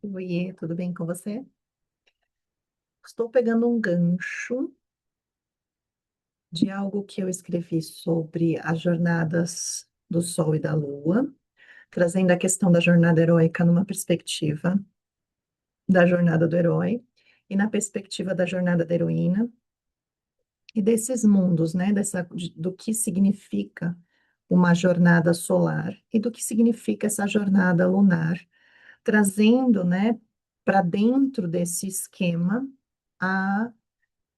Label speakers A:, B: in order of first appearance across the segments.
A: Oiê, tudo bem com você? Estou pegando um gancho de algo que eu escrevi sobre as jornadas do Sol e da Lua, trazendo a questão da jornada heróica numa perspectiva da jornada do herói e na perspectiva da jornada da heroína e desses mundos, né, do que significa uma jornada solar e do que significa essa jornada lunar, trazendo, né, para dentro desse esquema a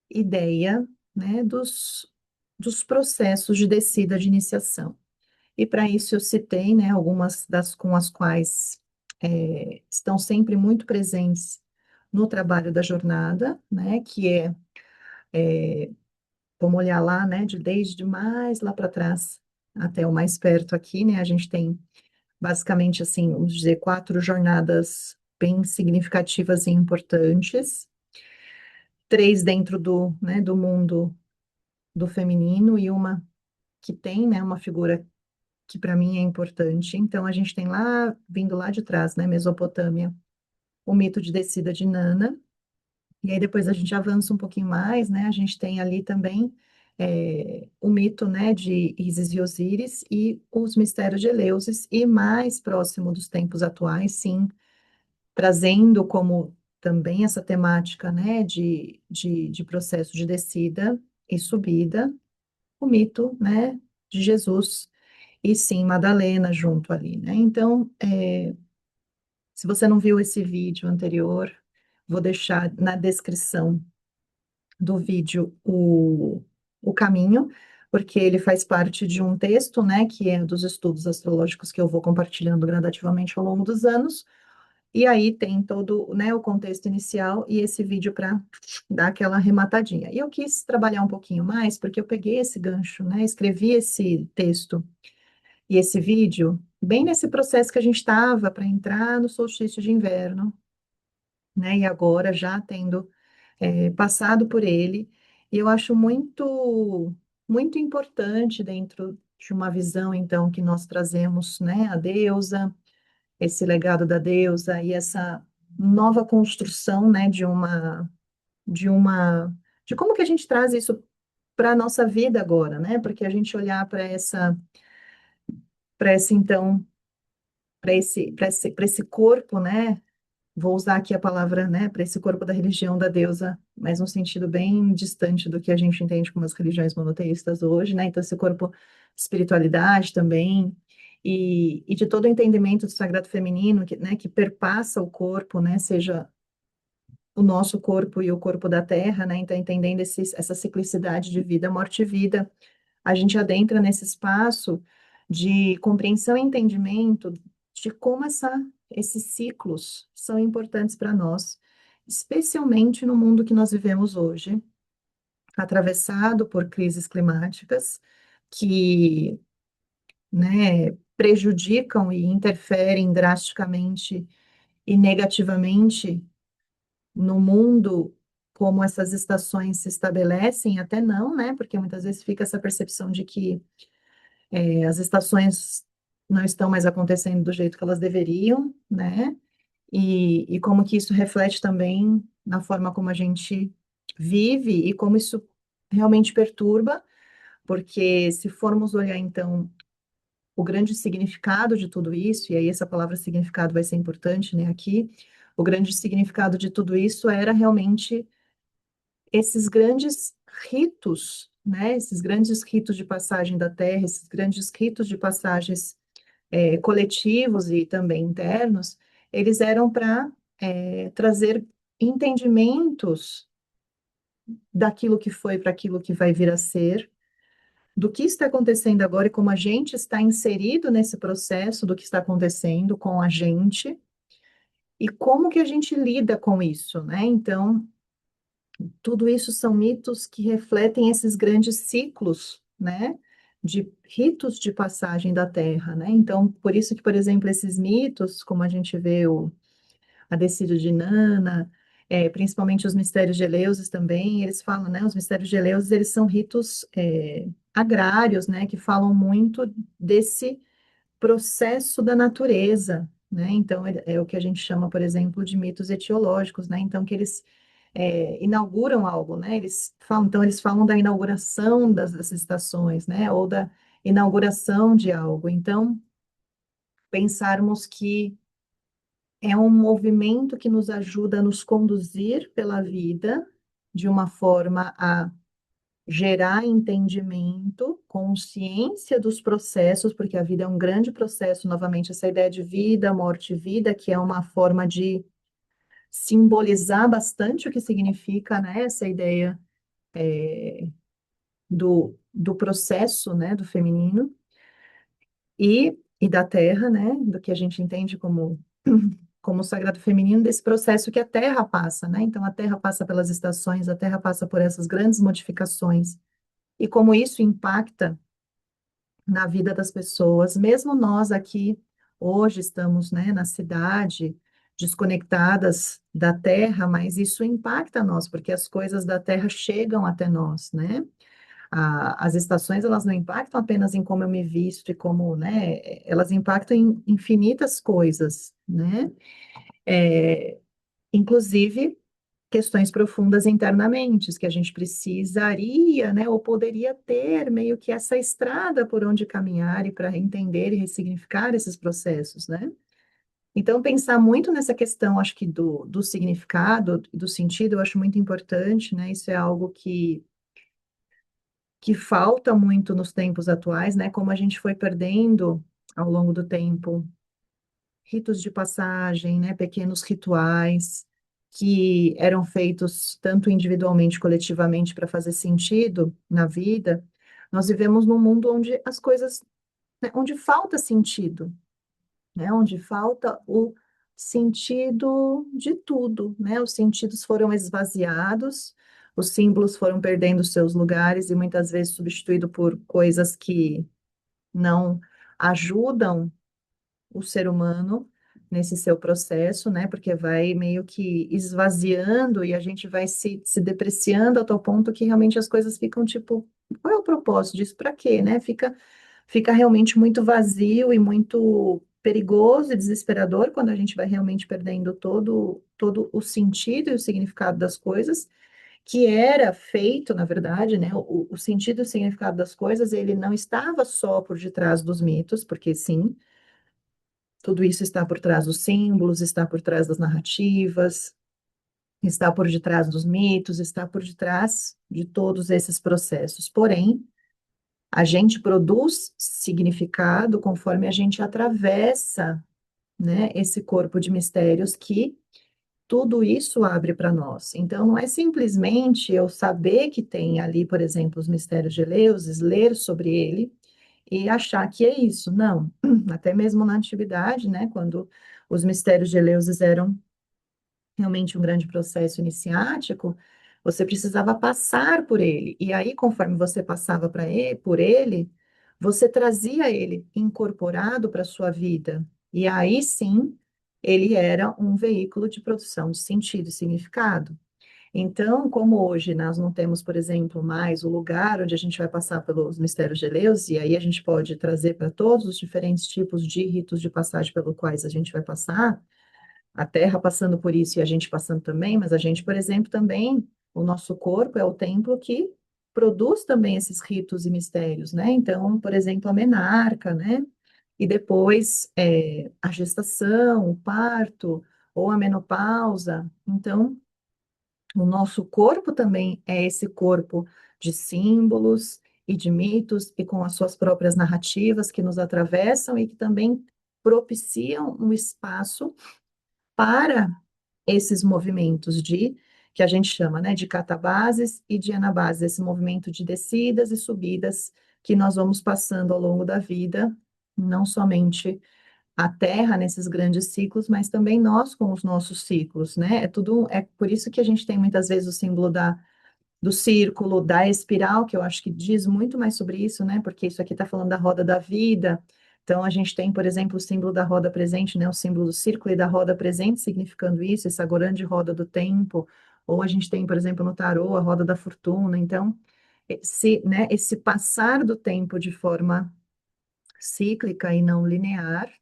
A: ideia, né, dos processos de descida de iniciação. E para isso eu citei, né, algumas das com as quais estão sempre muito presentes no trabalho da jornada, né, que vamos olhar lá, né, desde mais lá para trás até o mais perto aqui, né, a gente tem basicamente, assim, vamos dizer, quatro jornadas bem significativas e importantes, três dentro né, do mundo do feminino e uma que tem, né, uma figura que para mim é importante. Então, a gente tem lá, vindo lá de trás, né, Mesopotâmia, o mito de descida de Nana, e aí depois a gente avança um pouquinho mais, né, a gente tem ali também o mito, né, de Ísis e Osíris e os mistérios de Eleusis, e mais próximo dos tempos atuais, sim, trazendo como também essa temática, né, de processo de descida e subida, o mito, né, de Jesus e sim Madalena junto ali, né? Então, se você não viu esse vídeo anterior, vou deixar na descrição do vídeo o caminho, porque ele faz parte de um texto, né, que é dos estudos astrológicos que eu vou compartilhando gradativamente ao longo dos anos, e aí tem todo, né, o contexto inicial e esse vídeo para dar aquela arrematadinha. E eu quis trabalhar um pouquinho mais, porque eu peguei esse gancho, né, escrevi esse texto e esse vídeo, bem nesse processo que a gente estava para entrar no solstício de inverno, né? E agora já tendo passado por ele, e eu acho muito importante dentro de uma visão, então, que nós trazemos, né? A deusa, esse legado da deusa e essa nova construção, né? De uma, de como que a gente traz isso para a nossa vida agora, né? Porque a gente olhar para esse então para esse corpo, né? Vou usar aqui a palavra, né, para esse corpo da religião da deusa, mas num sentido bem distante do que a gente entende como as religiões monoteístas hoje, né? Então, esse corpo de espiritualidade também, e de todo o entendimento do sagrado feminino, que, né, que perpassa o corpo, né? Seja o nosso corpo e o corpo da terra, né? Então, entendendo essa ciclicidade de vida, morte e vida, a gente adentra nesse espaço de compreensão e entendimento de como esses ciclos são importantes para nós, especialmente no mundo que nós vivemos hoje, atravessado por crises climáticas que, né, prejudicam e interferem drasticamente e negativamente no mundo, como essas estações se estabelecem, até não, né? Porque muitas vezes fica essa percepção de que as estações não estão mais acontecendo do jeito que elas deveriam, né? E como que isso reflete também na forma como a gente vive e como isso realmente perturba, porque se formos olhar, então, o grande significado de tudo isso, e aí essa palavra significado vai ser importante, né, aqui, o grande significado de tudo isso era realmente esses grandes ritos, né, esses grandes ritos de passagem da Terra, esses grandes ritos de passagens coletivos e também internos, eles eram para trazer entendimentos daquilo que foi para aquilo que vai vir a ser, do que está acontecendo agora e como a gente está inserido nesse processo do que está acontecendo com a gente e como que a gente lida com isso, né? Então, tudo isso são mitos que refletem esses grandes ciclos, né? De ritos de passagem da Terra, né? Então, por isso que, por exemplo, esses mitos, como a gente vê a descida de Nana, principalmente os mistérios de Eleusis também, eles falam, né? Os mistérios de Eleusis, eles são ritos agrários, né? Que falam muito desse processo da natureza, né? Então, é o que a gente chama, por exemplo, de mitos etiológicos, né? Então, que eles inauguram algo, né? Eles falam da inauguração das estações, né? Ou da inauguração de algo. Então, pensarmos que é um movimento que nos ajuda a nos conduzir pela vida de uma forma a gerar entendimento, consciência dos processos, porque a vida é um grande processo, novamente, essa ideia de vida, morte e vida, que é uma forma de simbolizar bastante o que significa, né, essa ideia do processo, né, do feminino e da terra, né, do que a gente entende como o sagrado feminino, desse processo que a terra passa, né? Então, a terra passa pelas estações, a terra passa por essas grandes modificações, e como isso impacta na vida das pessoas. Mesmo nós aqui, hoje, estamos, né, na cidade, desconectadas da terra, mas isso impacta nós, porque as coisas da terra chegam até nós, né? As estações, elas não impactam apenas em como eu me visto e como, né, elas impactam em infinitas coisas, né? Inclusive questões profundas internamente, que a gente precisaria, né, ou poderia ter meio que essa estrada por onde caminhar e para entender e ressignificar esses processos, né? Então, pensar muito nessa questão, acho que do significado, do sentido, eu acho muito importante, né? Isso é algo que falta muito nos tempos atuais, né? Como a gente foi perdendo ao longo do tempo ritos de passagem, né, pequenos rituais que eram feitos tanto individualmente, coletivamente, para fazer sentido na vida. Nós vivemos num mundo onde as coisas, né, onde falta sentido, né, onde falta o sentido de tudo, né? Os sentidos foram esvaziados, os símbolos foram perdendo seus lugares e muitas vezes substituído por coisas que não ajudam o ser humano nesse seu processo, né? Porque vai meio que esvaziando e a gente vai se depreciando a tal ponto que realmente as coisas ficam tipo, qual é o propósito disso? Para quê, né? Fica realmente muito vazio e muito perigoso e desesperador quando a gente vai realmente perdendo todo o sentido e o significado das coisas, que era feito, na verdade, né? O sentido e o significado das coisas, ele não estava só por detrás dos mitos, porque sim, tudo isso está por trás dos símbolos, está por trás das narrativas, está por detrás dos mitos, está por detrás de todos esses processos. Porém, a gente produz significado conforme a gente atravessa, né, esse corpo de mistérios que tudo isso abre para nós. Então, não é simplesmente eu saber que tem ali, por exemplo, os mistérios de Eleusis, ler sobre ele e achar que é isso. Não, até mesmo na antiguidade, né, quando os mistérios de Eleusis eram realmente um grande processo iniciático, você precisava passar por ele. E aí, conforme você passava por ele, você trazia ele incorporado para a sua vida. E aí sim, ele era um veículo de produção de sentido e significado. Então, como hoje nós não temos, por exemplo, mais o lugar onde a gente vai passar pelos mistérios de Eleus, e aí a gente pode trazer para todos os diferentes tipos de ritos de passagem pelos quais a gente vai passar, a Terra passando por isso e a gente passando também, mas a gente, por exemplo, também, o nosso corpo é o templo que produz também esses ritos e mistérios, né? Então, por exemplo, a menarca, né? E depois a gestação, o parto ou a menopausa. Então, o nosso corpo também é esse corpo de símbolos e de mitos e com as suas próprias narrativas que nos atravessam e que também propiciam um espaço para esses movimentos de que a gente chama, né, de catabases e de anabases, esse movimento de descidas e subidas que nós vamos passando ao longo da vida, não somente a Terra nesses grandes ciclos, mas também nós com os nossos ciclos, né? É por isso que a gente tem muitas vezes o símbolo do círculo, da espiral, que eu acho que diz muito mais sobre isso, né? Porque isso aqui está falando da roda da vida. Então, a gente tem, por exemplo, o símbolo da roda presente, né? O símbolo do círculo e da roda presente, significando isso, essa grande roda do tempo. Ou a gente tem, por exemplo, no tarô, a roda da fortuna. Então, esse passar do tempo de forma cíclica e não linear,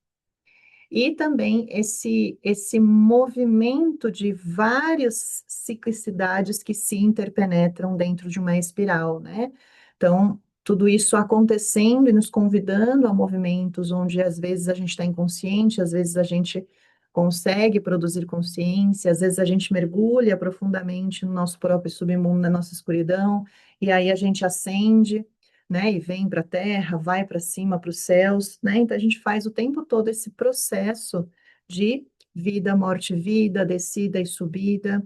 A: e também esse movimento de várias ciclicidades que se interpenetram dentro de uma espiral, né? Então, tudo isso acontecendo e nos convidando a movimentos onde às vezes a gente está inconsciente, às vezes a gente consegue produzir consciência, às vezes a gente mergulha profundamente no nosso próprio submundo, na nossa escuridão, e aí a gente acende, né, e vem para a terra, vai para cima, para os céus, né? Então a gente faz o tempo todo esse processo de vida, morte, vida, descida e subida,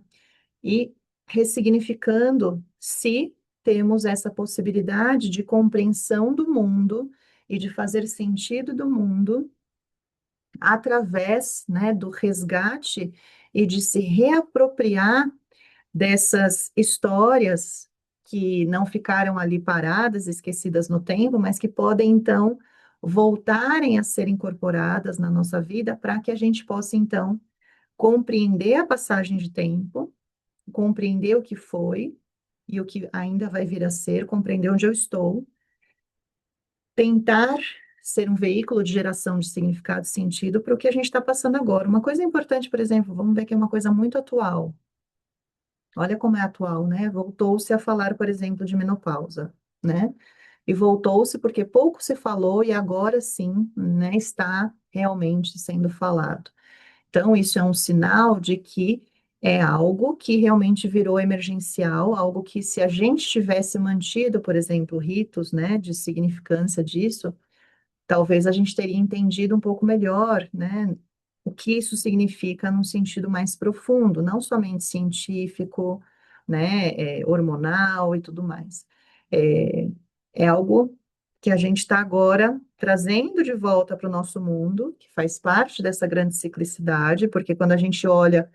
A: e ressignificando se temos essa possibilidade de compreensão do mundo e de fazer sentido do mundo através, né, do resgate e de se reapropriar dessas histórias que não ficaram ali paradas, esquecidas no tempo, mas que podem então voltarem a ser incorporadas na nossa vida para que a gente possa então compreender a passagem de tempo, compreender o que foi e o que ainda vai vir a ser, compreender onde eu estou, tentar ser um veículo de geração de significado e sentido para o que a gente está passando agora. Uma coisa importante, por exemplo, vamos ver que é uma coisa muito atual. Olha como é atual, né? Voltou-se a falar, por exemplo, de menopausa, né? E voltou-se porque pouco se falou e agora sim, né, está realmente sendo falado. Então, isso é um sinal de que é algo que realmente virou emergencial, algo que se a gente tivesse mantido, por exemplo, ritos, né, de significância disso, talvez a gente teria entendido um pouco melhor, né, o que isso significa num sentido mais profundo, não somente científico, né, hormonal e tudo mais. É, é algo que a gente está agora trazendo de volta para o nosso mundo, que faz parte dessa grande ciclicidade, porque quando a gente olha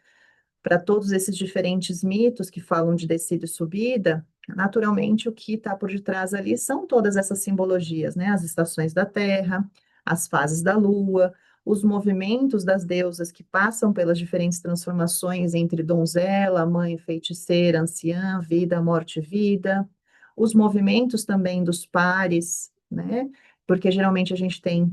A: para todos esses diferentes mitos que falam de descida e subida, naturalmente o que está por detrás ali são todas essas simbologias, né? As estações da Terra, as fases da Lua, os movimentos das deusas que passam pelas diferentes transformações entre donzela, mãe, feiticeira, anciã, vida, morte, vida, os movimentos também dos pares, né? Porque geralmente a gente tem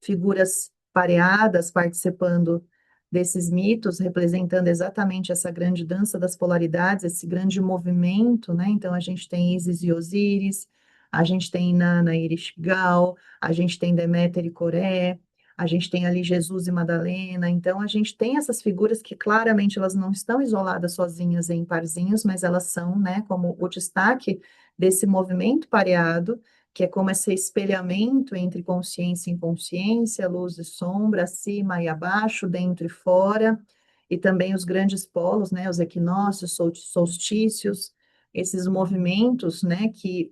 A: figuras pareadas participando desses mitos, representando exatamente essa grande dança das polaridades, esse grande movimento, né? Então a gente tem Ísis e Osíris, a gente tem Inanna e Ereshkigal, a gente tem Deméter e Coré, a gente tem ali Jesus e Madalena. Então a gente tem essas figuras que claramente elas não estão isoladas sozinhas em parzinhos, mas elas são, né, como o destaque desse movimento pareado, que é como esse espelhamento entre consciência e inconsciência, luz e sombra, acima e abaixo, dentro e fora, e também os grandes polos, né, os equinócios, solstícios, esses movimentos, né, que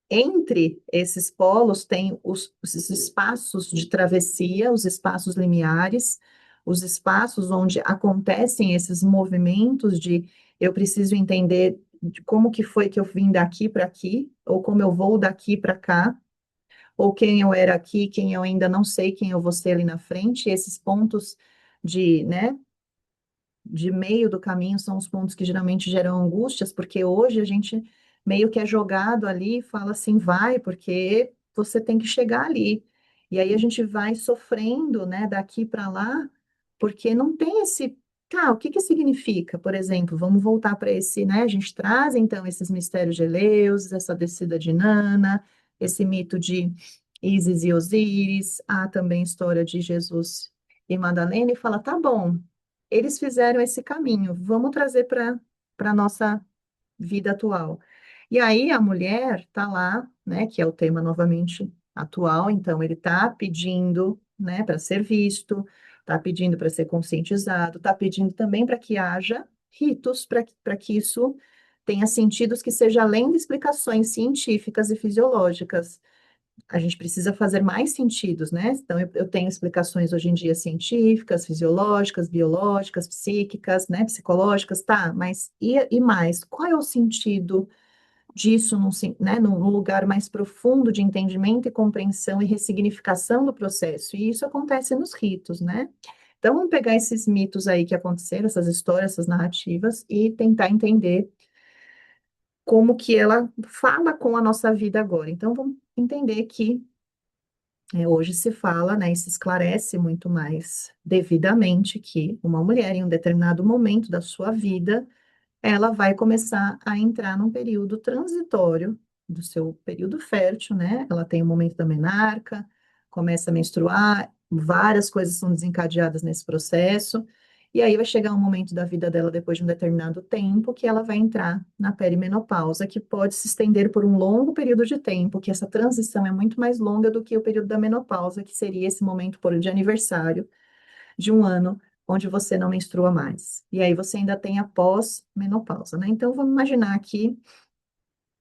A: entre esses polos tem os espaços de travessia, os espaços limiares, os espaços onde acontecem esses movimentos de eu preciso entender de como que foi que eu vim daqui para aqui, ou como eu vou daqui para cá, ou quem eu era aqui, quem eu ainda não sei quem eu vou ser ali na frente, esses pontos de, né, de meio do caminho são os pontos que geralmente geram angústias, porque hoje a gente meio que é jogado ali e fala assim, vai, porque você tem que chegar ali. E aí a gente vai sofrendo, né, daqui para lá, porque não tem esse, tá, o que que significa? Por exemplo, vamos voltar para esse, né, a gente traz então esses mistérios de Eleus, essa descida de Nana, esse mito de Ísis e Osíris, há também a história de Jesus e Madalena, e fala, tá bom, eles fizeram esse caminho, vamos trazer para a nossa vida atual. E aí a mulher está lá, né, que é o tema novamente atual, então ele está pedindo, né, para ser visto, está pedindo para ser conscientizado, está pedindo também para que haja ritos para que isso tenha sentidos que seja além de explicações científicas e fisiológicas, a gente precisa fazer mais sentidos, né? Então, eu tenho explicações hoje em dia científicas, fisiológicas, biológicas, psíquicas, né? Psicológicas, tá, mas e mais? Qual é o sentido disso né, num lugar mais profundo de entendimento e compreensão e ressignificação do processo? E isso acontece nos ritos, né? Então, vamos pegar esses mitos aí que aconteceram, essas histórias, essas narrativas, e tentar entender como que ela fala com a nossa vida agora. Então, vamos entender que Hoje se fala, né, e se esclarece muito mais devidamente que uma mulher, em um determinado momento da sua vida, ela vai começar a entrar num período transitório do seu período fértil, né? Ela tem o momento da menarca, começa a menstruar, várias coisas são desencadeadas nesse processo, e aí vai chegar um momento da vida dela, depois de um determinado tempo, que ela vai entrar na perimenopausa, que pode se estender por um longo período de tempo, que essa transição é muito mais longa do que o período da menopausa, que seria esse momento por de aniversário de um ano onde você não menstrua mais. E aí você ainda tem a pós-menopausa, né? Então vamos imaginar que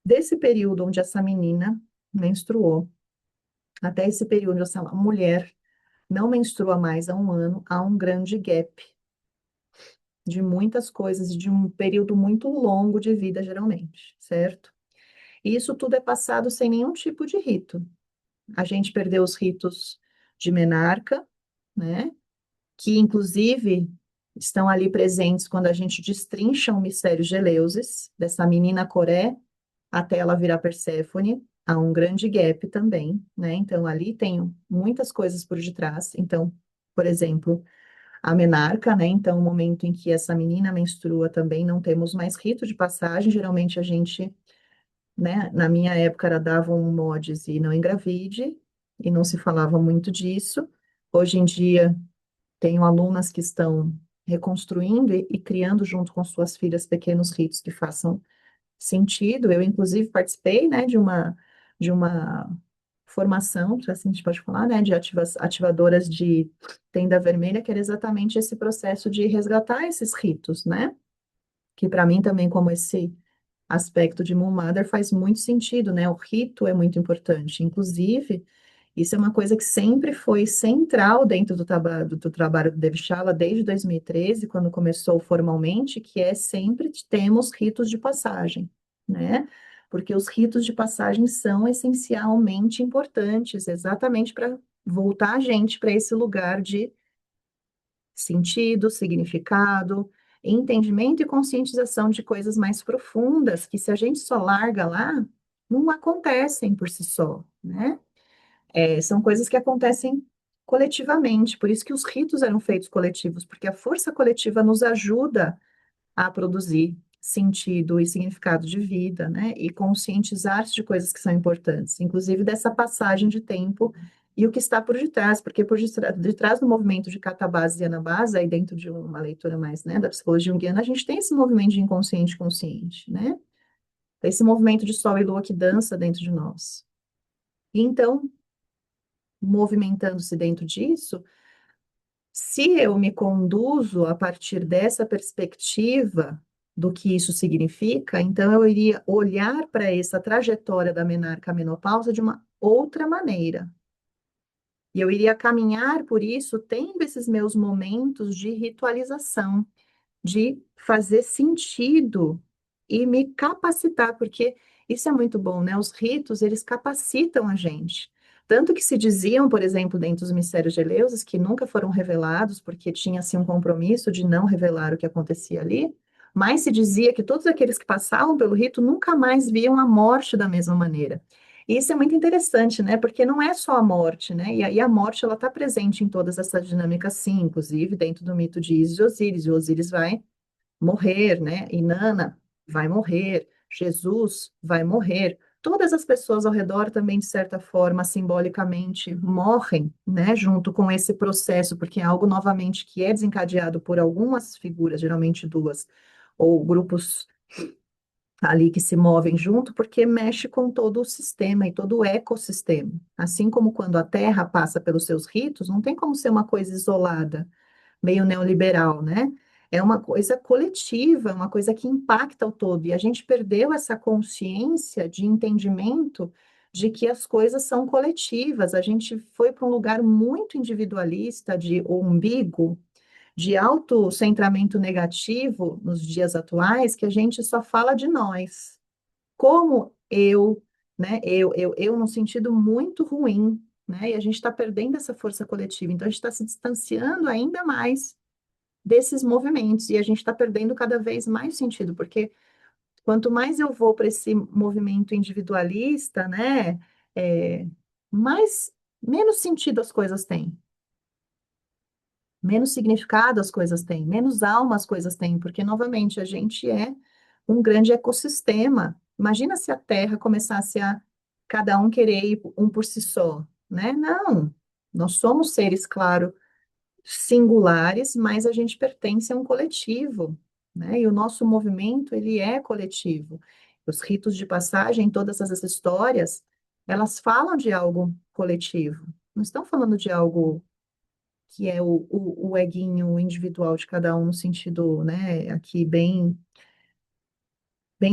A: desse período onde essa menina menstruou, até esse período onde essa mulher não menstrua mais há um ano, há um grande gap de muitas coisas, de um período muito longo de vida, geralmente, certo? E isso tudo é passado sem nenhum tipo de rito. A gente perdeu os ritos de menarca, né? Que inclusive estão ali presentes quando a gente destrincha o mistério de Eleusis, dessa menina Coré, até ela virar Perséfone, há um grande gap também, né? Então ali tem muitas coisas por detrás. Então, por exemplo, a menarca, né? Então, o momento em que essa menina menstrua também não temos mais rito de passagem, geralmente a gente, né, na minha época era dava um mods e não engravide, e não se falava muito disso. Hoje em dia tenho alunas que estão reconstruindo e criando junto com suas filhas pequenos ritos que façam sentido. Eu, inclusive, participei, né, de uma formação, se assim a gente pode falar, né, de ativadoras de tenda vermelha, que era exatamente esse processo de resgatar esses ritos, né? Que para mim também, como esse aspecto de Moon Mother, faz muito sentido, né? O rito é muito importante. Inclusive, isso é uma coisa que sempre foi central dentro do trabalho do Devchala desde 2013, quando começou formalmente, que é sempre temos ritos de passagem, né? Porque os ritos de passagem são essencialmente importantes, exatamente para voltar a gente para esse lugar de sentido, significado, entendimento e conscientização de coisas mais profundas, que se a gente só larga lá, não acontecem por si só, né? São coisas que acontecem coletivamente, por isso que os ritos eram feitos coletivos, porque a força coletiva nos ajuda a produzir sentido e significado de vida, né? E conscientizar-se de coisas que são importantes, inclusive dessa passagem de tempo e o que está por detrás, porque por detrás do movimento de catabase e anabase, aí dentro de uma leitura mais, né, da psicologia junguiana, a gente tem esse movimento de inconsciente e consciente, né? Esse movimento de sol e lua que dança dentro de nós. E então, movimentando-se dentro disso, se eu me conduzo a partir dessa perspectiva do que isso significa, então eu iria olhar para essa trajetória da menarca à menopausa de uma outra maneira. E eu iria caminhar por isso tendo esses meus momentos de ritualização, de fazer sentido e me capacitar, porque isso é muito bom, né? Os ritos, eles capacitam a gente. Tanto que se diziam, por exemplo, dentro dos mistérios de Eleusis, que nunca foram revelados, porque tinha-se um compromisso de não revelar o que acontecia ali, mas se dizia que todos aqueles que passavam pelo rito nunca mais viam a morte da mesma maneira. E isso é muito interessante, né? Porque não é só a morte, né? E aí a morte, ela está presente em todas essas dinâmicas, sim, inclusive dentro do mito de Ísis e Osíris vai morrer, né? Inanna vai morrer, Jesus vai morrer. Todas as pessoas ao redor também, de certa forma, simbolicamente, morrem, né? Junto com esse processo, porque é algo novamente que é desencadeado por algumas figuras, geralmente duas, ou grupos ali que se movem junto, porque mexe com todo o sistema e todo o ecossistema. Assim como quando a Terra passa pelos seus ritos, não tem como ser uma coisa isolada meio neoliberal, né? É uma coisa coletiva, uma coisa que impacta o todo. E a gente perdeu essa consciência de entendimento de que as coisas são coletivas. A gente foi para um lugar muito individualista, de umbigo, de autocentramento negativo nos dias atuais, que a gente só fala de nós. Como eu, né? Eu, num sentido muito ruim, né? E a gente está perdendo essa força coletiva. Então, a gente está se distanciando ainda mais desses movimentos, e a gente está perdendo cada vez mais sentido, porque quanto mais eu vou para esse movimento individualista, né, é, mais menos sentido as coisas têm, menos significado as coisas têm, menos alma as coisas têm, porque, novamente, a gente é um grande ecossistema. Imagina se a Terra começasse a cada um querer ir um por si só, né? Não, nós somos seres, claro, singulares, mas a gente pertence a um coletivo, né? E o nosso movimento, ele é coletivo. Os ritos de passagem, todas essas histórias, elas falam de algo coletivo. Não estão falando de algo que é o eguinho individual de cada um, no sentido, né, aqui bem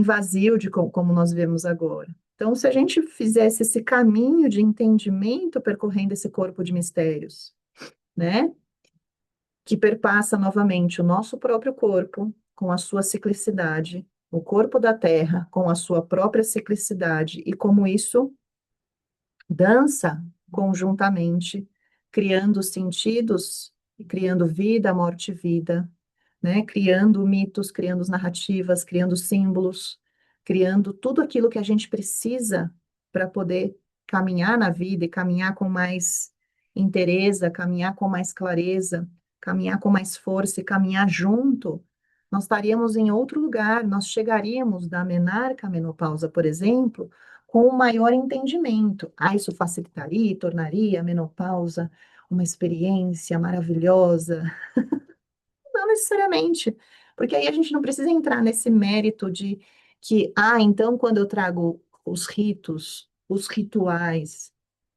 A: vazio de como nós vemos agora. Então, se a gente fizesse esse caminho de entendimento percorrendo esse corpo de mistérios, né, que perpassa novamente o nosso próprio corpo com a sua ciclicidade, o corpo da Terra com a sua própria ciclicidade, e como isso dança conjuntamente, criando sentidos, criando vida, morte e vida, né? Criando mitos, criando narrativas, criando símbolos, criando tudo aquilo que a gente precisa para poder caminhar na vida e caminhar com mais inteireza, caminhar com mais clareza, caminhar com mais força e caminhar junto, nós estaríamos em outro lugar, nós chegaríamos da menarca à menopausa, por exemplo, com um maior entendimento. Ah, isso facilitaria e tornaria a menopausa uma experiência maravilhosa? Não necessariamente, porque aí a gente não precisa entrar nesse mérito de que, ah, então quando eu trago os ritos, os rituais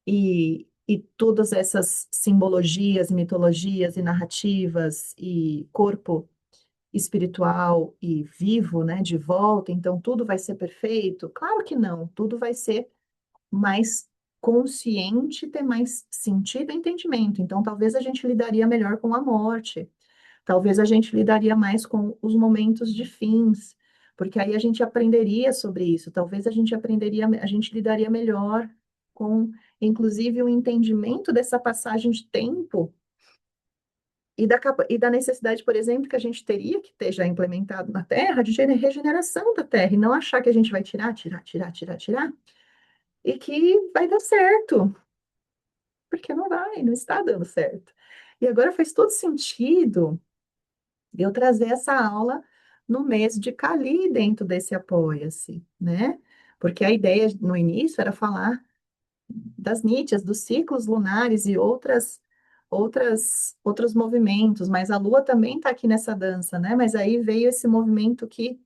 A: e todas essas simbologias, mitologias e narrativas e corpo espiritual e vivo, né, de volta, então tudo vai ser perfeito? Claro que não, tudo vai ser mais consciente, ter mais sentido e entendimento. Então, talvez a gente lidaria melhor com a morte, talvez a gente lidaria mais com os momentos de fins, porque aí a gente aprenderia sobre isso, talvez a gente lidaria melhor com, inclusive, o entendimento dessa passagem de tempo e da necessidade, por exemplo, que a gente teria que ter já implementado na Terra de regeneração da Terra, e não achar que a gente vai tirar, tirar, tirar, tirar, tirar, e que vai dar certo, porque não vai, não está dando certo. E agora faz todo sentido eu trazer essa aula no mês de Cali dentro desse Apoia-se, né? Porque a ideia no início era falar das nítias, dos ciclos lunares e outros movimentos, mas a Lua também está aqui nessa dança, né? Mas aí veio esse movimento que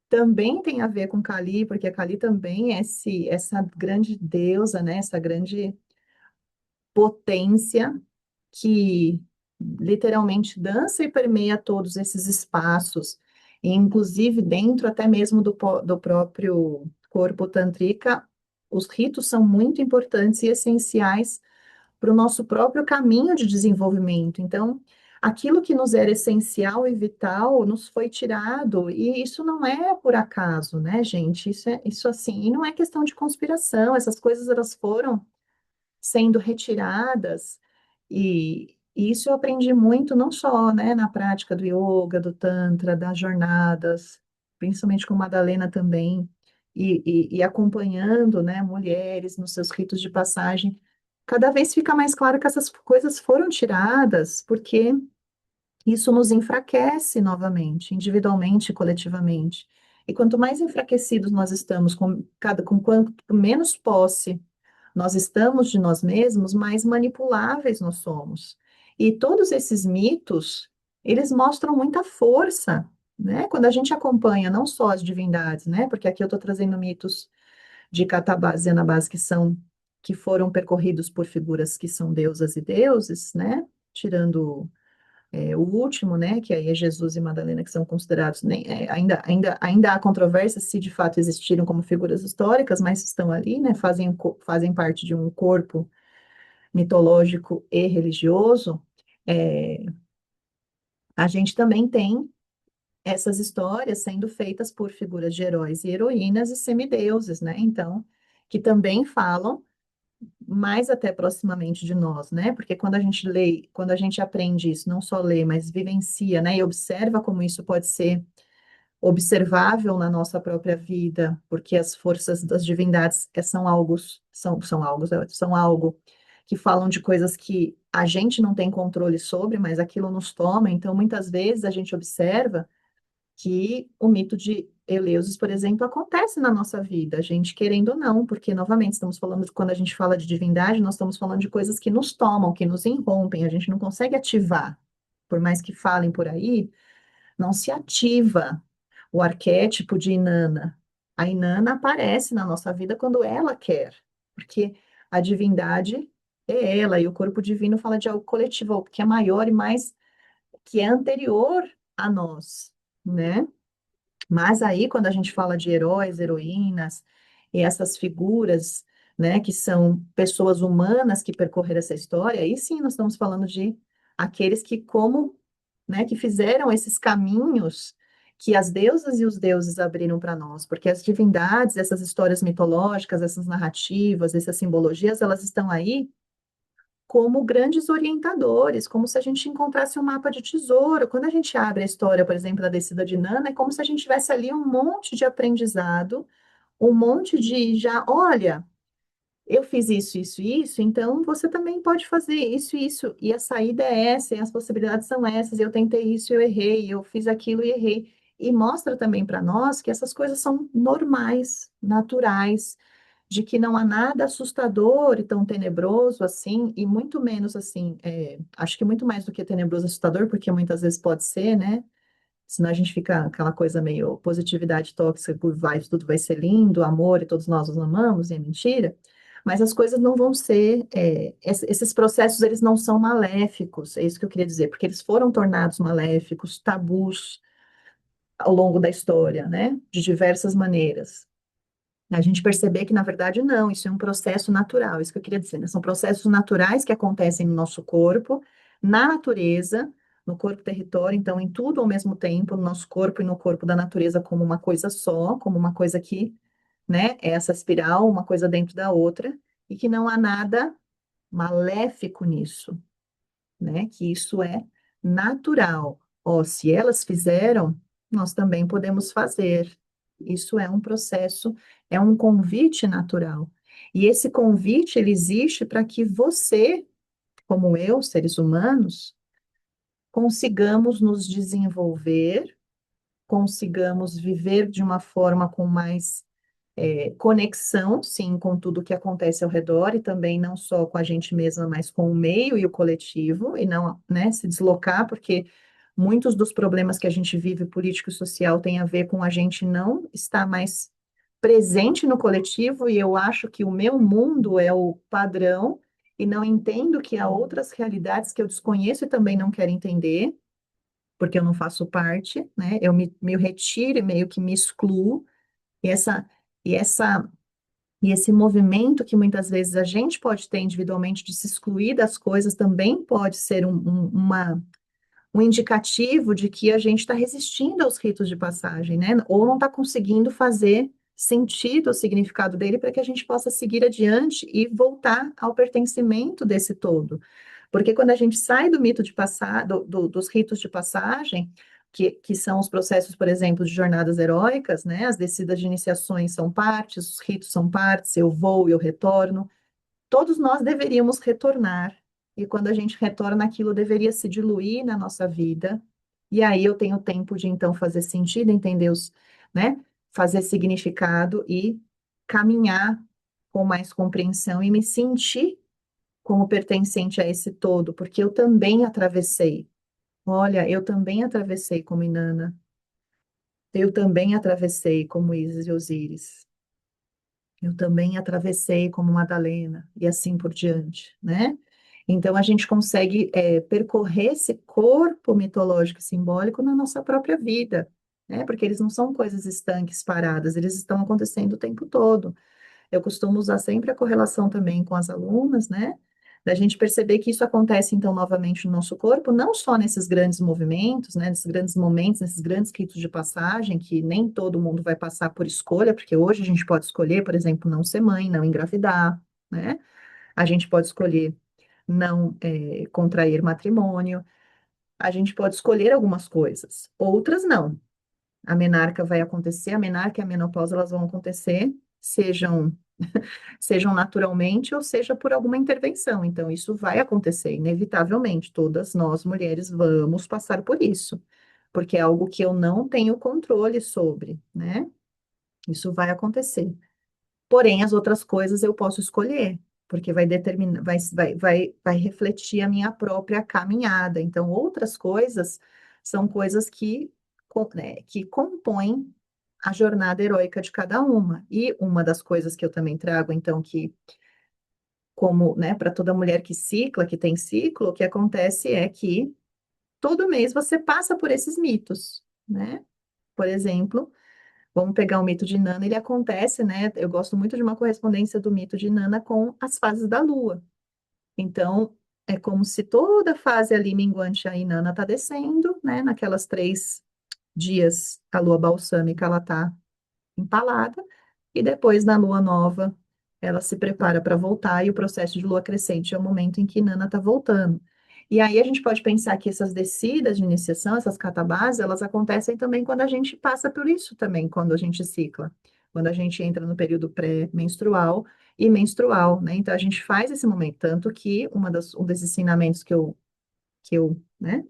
A: também tem a ver com Kali, porque a Kali também é essa grande deusa, né? Essa grande potência que literalmente dança e permeia todos esses espaços, e inclusive dentro até mesmo do próprio corpo tântrica, os ritos são muito importantes e essenciais para o nosso próprio caminho de desenvolvimento. Então, aquilo que nos era essencial e vital nos foi tirado, e isso não é por acaso, né, gente? Isso assim, e não é questão de conspiração, essas coisas elas foram sendo retiradas, e isso eu aprendi muito, não só, né, na prática do yoga, do tantra, das jornadas, principalmente com Madalena também, e acompanhando, né, mulheres nos seus ritos de passagem, cada vez fica mais claro que essas coisas foram tiradas, porque isso nos enfraquece novamente, individualmente e coletivamente. E quanto mais enfraquecidos nós estamos, com quanto menos posse nós estamos de nós mesmos, mais manipuláveis nós somos. E todos esses mitos, eles mostram muita força, né? Quando a gente acompanha não só as divindades, né? Porque aqui eu estou trazendo mitos de Catabase e Anabase que foram percorridos por figuras que são deusas e deuses, né? Tirando o último, né, que aí é Jesus e Madalena, que são considerados, ainda há controvérsia se de fato existiram como figuras históricas, mas estão ali, né, fazem parte de um corpo mitológico e religioso. é, a gente também tem essas histórias sendo feitas por figuras de heróis e heroínas e semideuses, né, então, que também falam mais até proximamente de nós, né? Porque quando a gente lê, quando a gente aprende isso, não só lê, mas vivencia, né? E observa como isso pode ser observável na nossa própria vida, porque as forças das divindades são algo que falam de coisas que a gente não tem controle sobre, mas aquilo nos toma. Então, muitas vezes a gente observa que o mito de Eleusis, por exemplo, acontece na nossa vida, a gente querendo ou não, porque, novamente, estamos falando, quando a gente fala de divindade, nós estamos falando de coisas que nos tomam, que nos irrompem, a gente não consegue ativar. Por mais que falem por aí, não se ativa o arquétipo de Inanna. A Inanna aparece na nossa vida quando ela quer, porque a divindade é ela, e o corpo divino fala de algo coletivo, algo que é maior e mais, que é anterior a nós, né? Mas aí, quando a gente fala de heróis, heroínas, e essas figuras, né, que são pessoas humanas que percorreram essa história, aí sim nós estamos falando de aqueles que, como, né, que fizeram esses caminhos que as deusas e os deuses abriram para nós, porque as divindades, essas histórias mitológicas, essas narrativas, essas simbologias, elas estão aí como grandes orientadores, como se a gente encontrasse um mapa de tesouro. Quando a gente abre a história, por exemplo, da descida de Nana, é como se a gente tivesse ali um monte de aprendizado, um monte de já, olha, eu fiz isso, isso, isso, então você também pode fazer isso, isso, e a saída é essa, e as possibilidades são essas, eu tentei isso, eu errei, eu fiz aquilo e errei. E mostra também para nós que essas coisas são normais, naturais, de que não há nada assustador e tão tenebroso assim, e muito menos assim, acho que muito mais do que tenebroso assustador, porque muitas vezes pode ser, né? Senão a gente fica aquela coisa meio positividade tóxica, por vai, tudo vai ser lindo, amor, e todos nós nos amamos, e é mentira. Mas as coisas não vão ser, esses processos, eles não são maléficos, é isso que eu queria dizer, porque eles foram tornados maléficos, tabus ao longo da história, né? De diversas maneiras. A gente perceber que, na verdade, não, isso é um processo natural, isso que eu queria dizer, né? São processos naturais que acontecem no nosso corpo, na natureza, no corpo território, então, em tudo ao mesmo tempo, no nosso corpo e no corpo da natureza, como uma coisa só, como uma coisa que, né, é essa espiral, uma coisa dentro da outra, e que não há nada maléfico nisso, né? Que isso é natural. Ó, se elas fizeram, nós também podemos fazer. Isso é um processo, é um convite natural. E esse convite, ele existe para que você, como eu, seres humanos, consigamos nos desenvolver, consigamos viver de uma forma com mais conexão, sim, com tudo que acontece ao redor e também não só com a gente mesma, mas com o meio e o coletivo, e não, né, se deslocar, porque muitos dos problemas que a gente vive político e social têm a ver com a gente não estar mais presente no coletivo, e eu acho que o meu mundo é o padrão, e não entendo que há outras realidades que eu desconheço e também não quero entender, porque eu não faço parte, né? Eu me retiro e meio que me excluo, e e essa e esse movimento que muitas vezes a gente pode ter individualmente de se excluir das coisas também pode ser um indicativo de que a gente está resistindo aos ritos de passagem, né? Ou não está conseguindo fazer sentido o significado dele para que a gente possa seguir adiante e voltar ao pertencimento desse todo. Porque quando a gente sai do mito de passar, dos ritos de passagem, que são os processos, por exemplo, de jornadas heróicas, né? As descidas de iniciações são partes, os ritos são partes, eu vou e eu retorno. Todos nós deveríamos retornar. E quando a gente retorna, aquilo deveria se diluir na nossa vida. E aí eu tenho tempo de então fazer sentido, entender né? Fazer significado e caminhar com mais compreensão e me sentir como pertencente a esse todo, porque eu também atravessei. Olha, eu também atravessei como Inanna, eu também atravessei como Ísis e Osíris, eu também atravessei como Madalena, e assim por diante, né? Então a gente consegue percorrer esse corpo mitológico e simbólico na nossa própria vida, né? Porque eles não são coisas estanques, paradas, eles estão acontecendo o tempo todo. Eu costumo usar sempre a correlação também com as alunas, né? Da gente perceber que isso acontece, então, novamente no nosso corpo, não só nesses grandes movimentos, né? Nesses grandes momentos, nesses grandes ritos de passagem, que nem todo mundo vai passar por escolha, porque hoje a gente pode escolher, por exemplo, não ser mãe, não engravidar, né? A gente pode escolher não contrair matrimônio, a gente pode escolher algumas coisas, outras não. A menarca vai acontecer, a menarca e a menopausa elas vão acontecer, sejam sejam naturalmente ou seja por alguma intervenção. Então, isso vai acontecer, inevitavelmente. Todas nós, mulheres, vamos passar por isso, porque é algo que eu não tenho controle sobre, né? Isso vai acontecer. Porém, as outras coisas eu posso escolher, porque vai determinar, vai refletir a minha própria caminhada. Então, outras coisas são coisas que compõem a jornada heróica de cada uma. E uma das coisas que eu também trago, então, que como, né, para toda mulher que cicla, que tem ciclo, o que acontece é que todo mês você passa por esses mitos, né? Por exemplo, vamos pegar o mito de Nana, ele acontece, né? Eu gosto muito de uma correspondência do mito de Nana com as fases da Lua. Então, é como se toda fase ali minguante aí Nana está descendo, né? Naquelas 3 dias a Lua balsâmica ela está empalada, e depois na lua nova ela se prepara para voltar, e o processo de lua crescente é o momento em que Nana está voltando. E aí a gente pode pensar que essas descidas de iniciação, essas catabases, elas acontecem também quando a gente passa por isso também, quando a gente cicla, quando a gente entra no período pré-menstrual e menstrual, né? Então a gente faz esse momento, tanto que um desses ensinamentos que eu, né,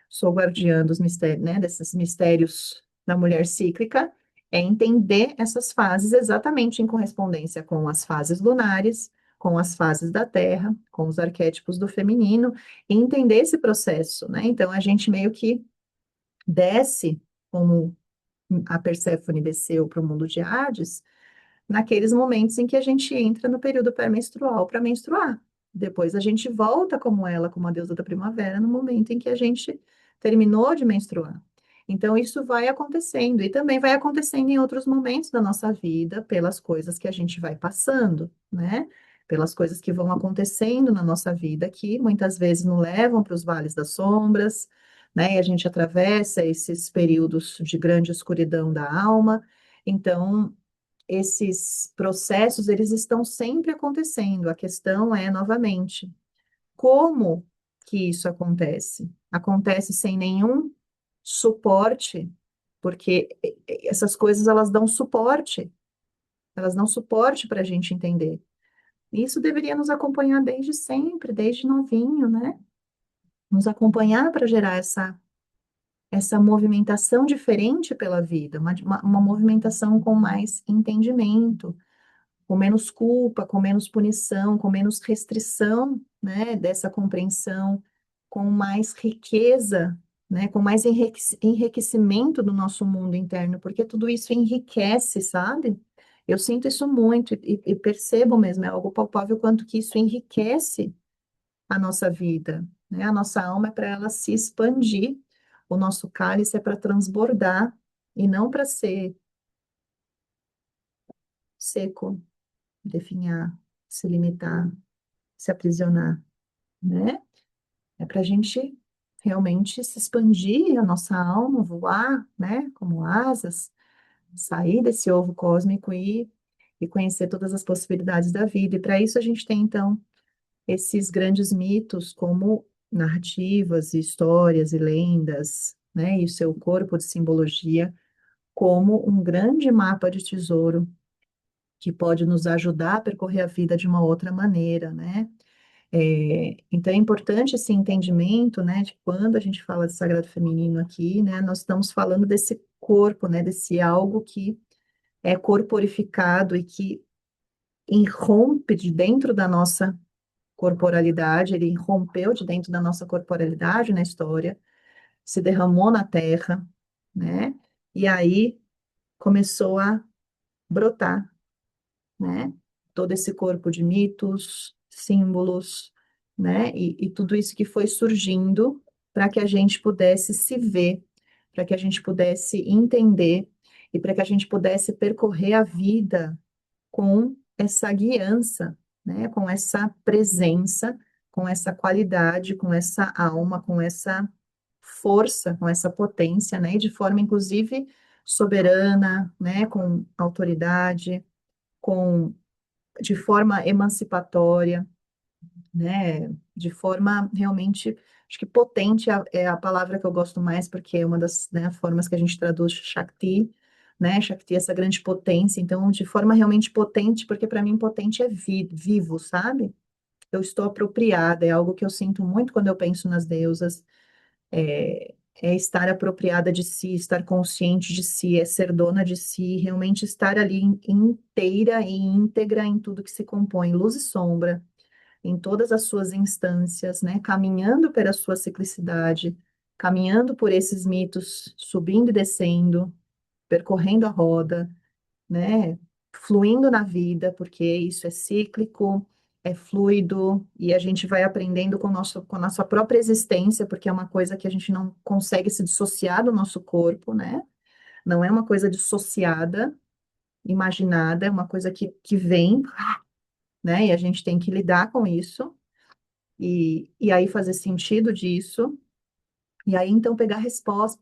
A: sou guardiã dos mistérios, né, desses mistérios da mulher cíclica, é entender essas fases exatamente em correspondência com as fases lunares, com as fases da Terra, com os arquétipos do feminino, e entender esse processo, né? Então a gente meio que desce, como a Perséfone desceu para o mundo de Hades, naqueles momentos em que a gente entra no período pré-menstrual para menstruar. Depois a gente volta como ela, como a deusa da primavera, no momento em que a gente terminou de menstruar. Então, isso vai acontecendo, e também vai acontecendo em outros momentos da nossa vida, pelas coisas que a gente vai passando, né? Pelas coisas que vão acontecendo na nossa vida, que muitas vezes nos levam para os vales das sombras, né? E a gente atravessa esses períodos de grande escuridão da alma. Então, esses processos, eles estão sempre acontecendo. A questão é, novamente, como que isso acontece? Acontece sem nenhum suporte, porque essas coisas, elas dão suporte para a gente entender. Isso deveria nos acompanhar desde sempre, desde novinho, né? Nos acompanhar para gerar essa movimentação diferente pela vida, uma movimentação com mais entendimento, com menos culpa, com menos punição, com menos restrição, né, dessa compreensão, com mais riqueza, né, com mais enriquecimento do nosso mundo interno, porque tudo isso enriquece, sabe? Eu sinto isso muito e percebo mesmo, é algo palpável quanto que isso enriquece a nossa vida, né? A nossa alma é para ela se expandir, o nosso cálice é para transbordar e não para ser seco, definhar, se limitar, se aprisionar, né? É para a gente realmente se expandir, a nossa alma voar, né? Como asas, sair desse ovo cósmico e conhecer todas as possibilidades da vida. E para isso a gente tem, então, esses grandes mitos como narrativas, histórias e lendas, né? E o seu corpo de simbologia como um grande mapa de tesouro que pode nos ajudar a percorrer a vida de uma outra maneira, né? Então é importante esse entendimento, né, de quando a gente fala de sagrado feminino aqui, né, nós estamos falando desse corpo, né, desse algo que é corporificado e que irrompe de dentro da nossa corporalidade, ele irrompeu de dentro da nossa corporalidade na história, se derramou na terra, né, e aí começou a brotar, né? Todo esse corpo de mitos, símbolos, né? E tudo isso que foi surgindo para que a gente pudesse se ver, para que a gente pudesse entender e para que a gente pudesse percorrer a vida com essa guiança, né? Com essa presença, com essa qualidade, com essa alma, com essa força, com essa potência, né? E de forma, inclusive, soberana, né? Com autoridade, com de forma emancipatória, né? De forma realmente, acho que potente é a palavra que eu gosto mais, porque é uma das, né, formas que a gente traduz Shakti, né? Shakti, essa grande potência. Então, de forma realmente potente, porque para mim potente é vivo, sabe? Eu estou apropriada, é algo que eu sinto muito quando eu penso nas deusas. É estar apropriada de si, estar consciente de si, é ser dona de si, realmente estar ali inteira e íntegra em tudo que se compõe, luz e sombra, em todas as suas instâncias, né? Caminhando pela sua ciclicidade, caminhando por esses mitos, subindo e descendo, percorrendo a roda, né? Fluindo na vida, porque isso é cíclico, é fluido, e a gente vai aprendendo com a nossa própria existência, porque é uma coisa que a gente não consegue se dissociar do nosso corpo, né? Não é uma coisa dissociada, imaginada, é uma coisa que vem, né? E a gente tem que lidar com isso, e aí fazer sentido disso. E aí, então, pegar resposta,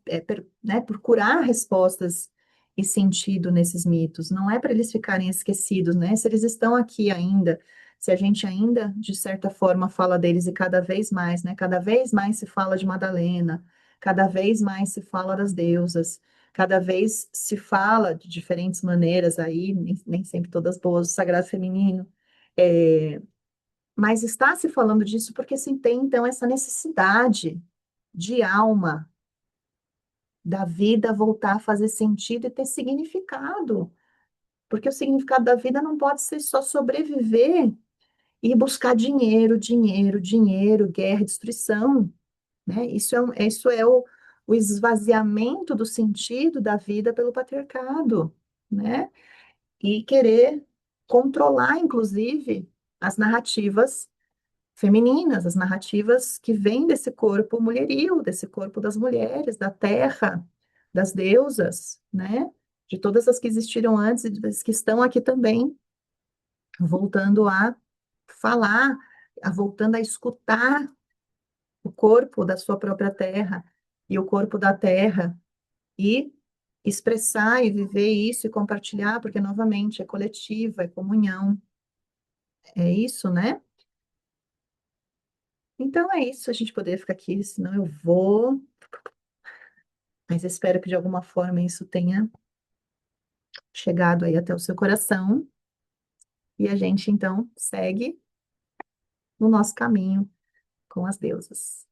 A: né, procurar respostas e sentido nesses mitos. Não é para eles ficarem esquecidos, né? Se eles estão aqui ainda, se a gente ainda, de certa forma, fala deles e cada vez mais, né? Cada vez mais se fala de Madalena, cada vez mais se fala das deusas, cada vez se fala de diferentes maneiras aí, nem sempre todas boas, do sagrado feminino. É, mas está se falando disso porque se tem, então, essa necessidade de alma da vida voltar a fazer sentido e ter significado. Porque o significado da vida não pode ser só sobreviver e buscar dinheiro, dinheiro, dinheiro, guerra, destruição, né? Isso é o esvaziamento do sentido da vida pelo patriarcado, né? E querer controlar, inclusive, as narrativas femininas, as narrativas que vêm desse corpo mulheril, desse corpo das mulheres, da terra, das deusas, né? De todas as que existiram antes e das que estão aqui também, voltando a falar, voltando a escutar o corpo da sua própria terra e o corpo da terra e expressar e viver isso e compartilhar, porque novamente é coletiva, é comunhão, é isso, né? Então é isso, a gente poder ficar aqui, senão eu vou. Mas espero que de alguma forma isso tenha chegado aí até o seu coração e a gente então segue no nosso caminho com as deusas.